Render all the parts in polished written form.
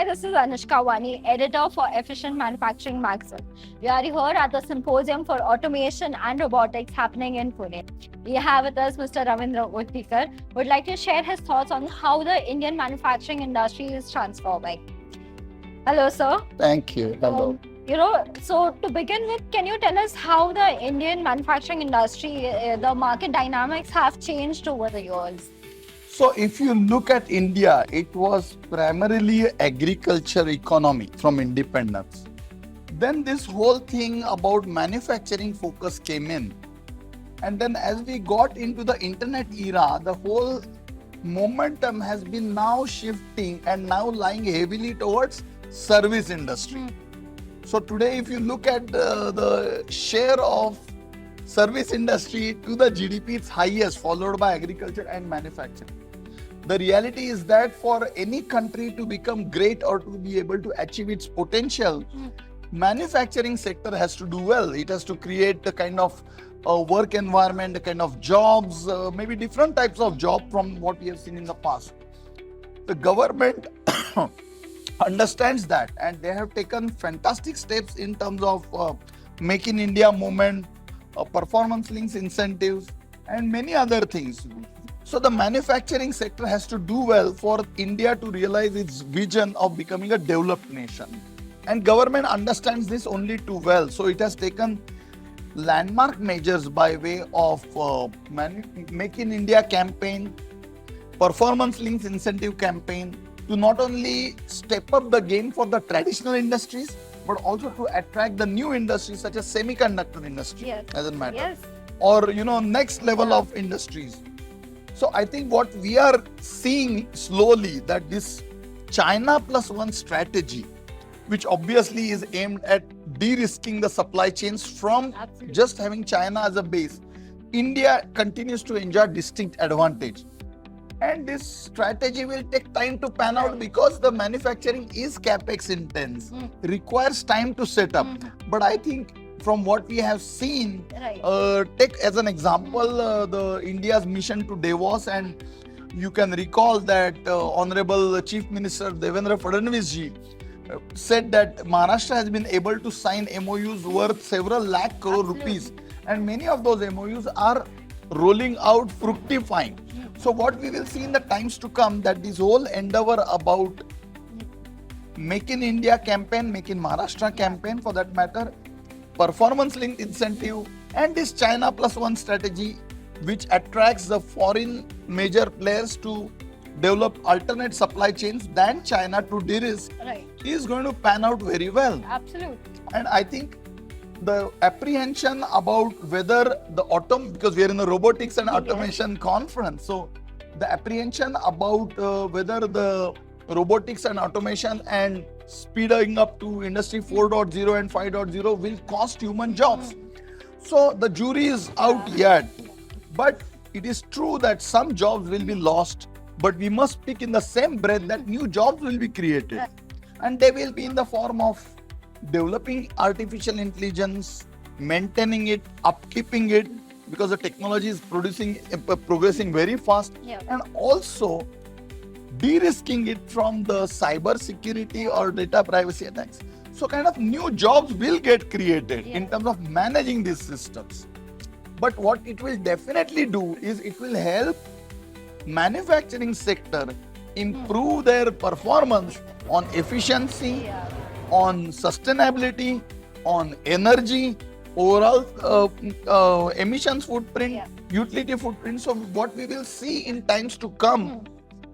Hi, this is Anushka Wani, editor for Efficient Manufacturing magazine. We are here at the Symposium for Automation and Robotics happening in Pune. We have with us Mr. Ravindra Utkikar, who would like to share his thoughts on how the Indian manufacturing industry is transforming. Hello, sir. Thank you. Hello. So to begin with, can you tell us how the Indian manufacturing industry, the market dynamics have changed over the years? So if you look at India, it was primarily agriculture economy from independence. Then this whole thing about manufacturing focus came in. And then as we got into the internet era, the whole momentum has been now shifting and now lying heavily towards service industry. So today, if you look at the share of service industry to the GDP, it's highest, followed by agriculture and manufacturing. The reality is that for any country to become great or to be able to achieve its potential, manufacturing sector has to do well. It has to create the kind of work environment, the kind of jobs, maybe different types of job from what we have seen in the past. The government understands that, and they have taken fantastic steps in terms of Make in India movement, performance links incentives, and many other things. So the manufacturing sector has to do well for India to realize its vision of becoming a developed nation. And government understands this only too well. So it has taken landmark measures by way of Make in India campaign, performance links incentive campaign, to not only step up the game for the traditional industries, but also to attract the new industries such as semiconductor industry, as a matter, Yes. or next level of industries. So I think what we are seeing slowly, that this China plus one strategy, which obviously is aimed at de-risking the supply chains from Absolutely. just having China as a base, India continues to enjoy distinct advantage. And this strategy will take time to pan out because the manufacturing is capex intense, requires time to set up. But I think from what we have seen, Right. take as an example the India's mission to Davos, and you can recall that Honorable Chief Minister Devendra Fadnavis ji said that Maharashtra has been able to sign MOUs worth several lakh crore rupees, and many of those MOUs are rolling out, fructifying. So what we will see in the times to come, that this whole endeavor about Make in India campaign, Make in Maharashtra campaign for that matter, performance linked incentive, and this China plus one strategy, which attracts the foreign major players to develop alternate supply chains than China to de-risk, Right. is going to pan out very well. Absolutely. And I think the apprehension about whether the because we are in a robotics and automation conference, so the apprehension about whether the robotics and automation and speeding up to industry 4.0 and 5.0 will cost human jobs. So the jury is out yet, but it is true that some jobs will be lost, but we must speak in the same breath that new jobs will be created, and they will be in the form of developing artificial intelligence, maintaining it, upkeeping it, because the technology is progressing very fast, and also de-risking it from the cyber security or data privacy attacks. So kind of new jobs will get created in terms of managing these systems. But what it will definitely do is it will help manufacturing sector improve their performance on efficiency, on sustainability, on energy, overall emissions footprint, utility footprint. So what we will see in times to come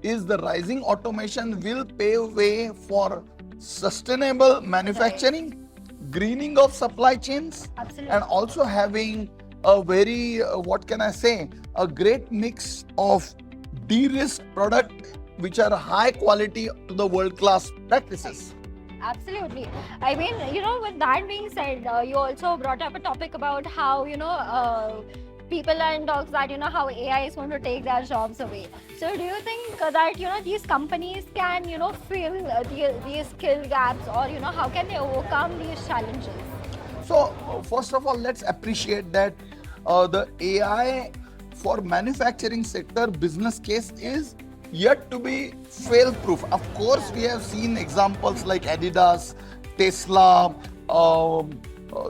is the rising automation will pave way for sustainable manufacturing, greening of supply chains, Absolutely. and also having a very, what can I say, a great mix of de-risk product which are high quality to the world-class practices. Absolutely. I mean, with that being said, you also brought up a topic about how, people are in talks that, how AI is going to take their jobs away. So do you think that, these companies can, fill these skill gaps, or, how can they overcome these challenges? So, first of all, let's appreciate that the AI for manufacturing sector business case is yet to be fail proof. Of course, we have seen examples like Adidas, Tesla,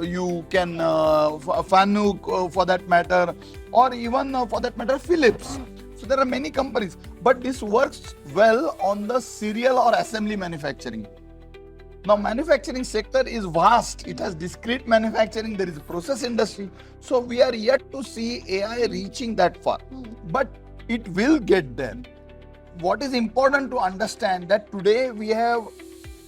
you can Fanuc for that matter, or even for that matter Philips. So there are many companies, but this works well on the serial or assembly manufacturing. Now, manufacturing sector is vast. It has discrete manufacturing. There is a process industry. So we are yet to see AI reaching that far, but it will get there. What is important to understand that today we have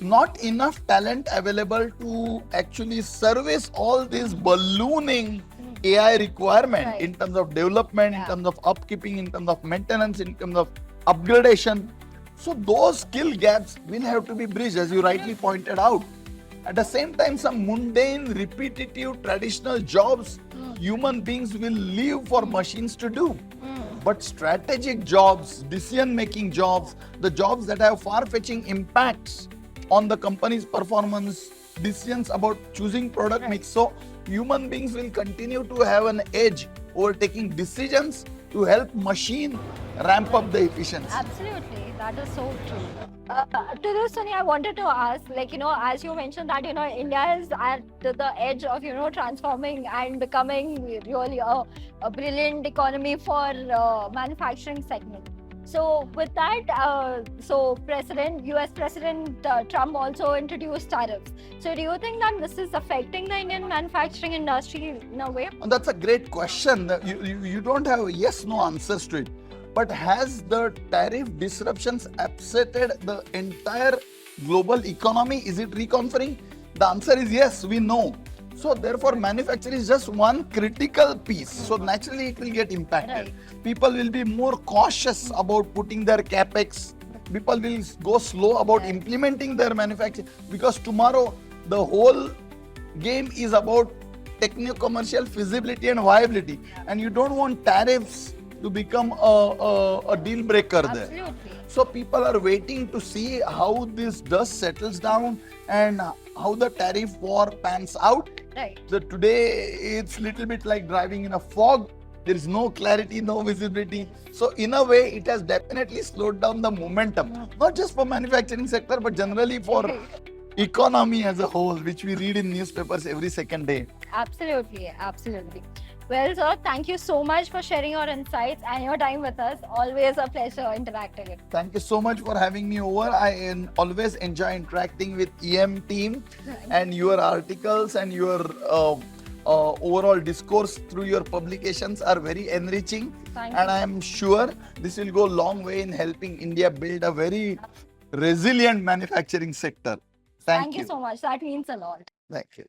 not enough talent available to actually service all this ballooning AI requirement Right. in terms of development, in Yeah. terms of upkeeping, in terms of maintenance, in terms of upgradation. So those skill gaps will have to be bridged, as you rightly pointed out. At the same time, some mundane, repetitive, traditional jobs human beings will leave for machines to do. But strategic jobs, decision-making jobs, the jobs that have far-fetching impacts on the company's performance, decisions about choosing product mix. So human beings will continue to have an edge over taking decisions to help machine ramp up the efficiency. Absolutely, that is so true. To this, Sunny, I wanted to ask, like, as you mentioned that, India is at the edge of, transforming and becoming really a brilliant economy for manufacturing segment. So with that, US President Trump also introduced tariffs. So do you think that this is affecting the Indian manufacturing industry in a way? And that's a great question. You don't have yes/no answers to it. But has the tariff disruptions upsetted the entire global economy? Is it reconfirming? The answer is yes, we know. So therefore, manufacturing is just one critical piece. So naturally, it will get impacted. Right. People will be more cautious about putting their capex. People will go slow about Right. implementing their manufacturing, because tomorrow the whole game is about techno-commercial feasibility and viability, and you don't want tariffs to become a deal breaker there. Absolutely. So people are waiting to see how this dust settles down and how the tariff war pans out. Right. So today it's little bit like driving in a fog. There is no clarity, no visibility. So in a way, it has definitely slowed down the momentum, not just for manufacturing sector, but generally for economy as a whole, which we read in newspapers every second day. Absolutely, absolutely. Well, sir, thank you so much for sharing your insights and your time with us. Always a pleasure interacting with you. Thank you so much for having me over. I always enjoy interacting with EM team, and your articles and your overall discourse through your publications are very enriching. Thank And you. I am sure this will go a long way in helping India build a very resilient manufacturing sector. Thank Thank you so much. That means a lot. Thank you.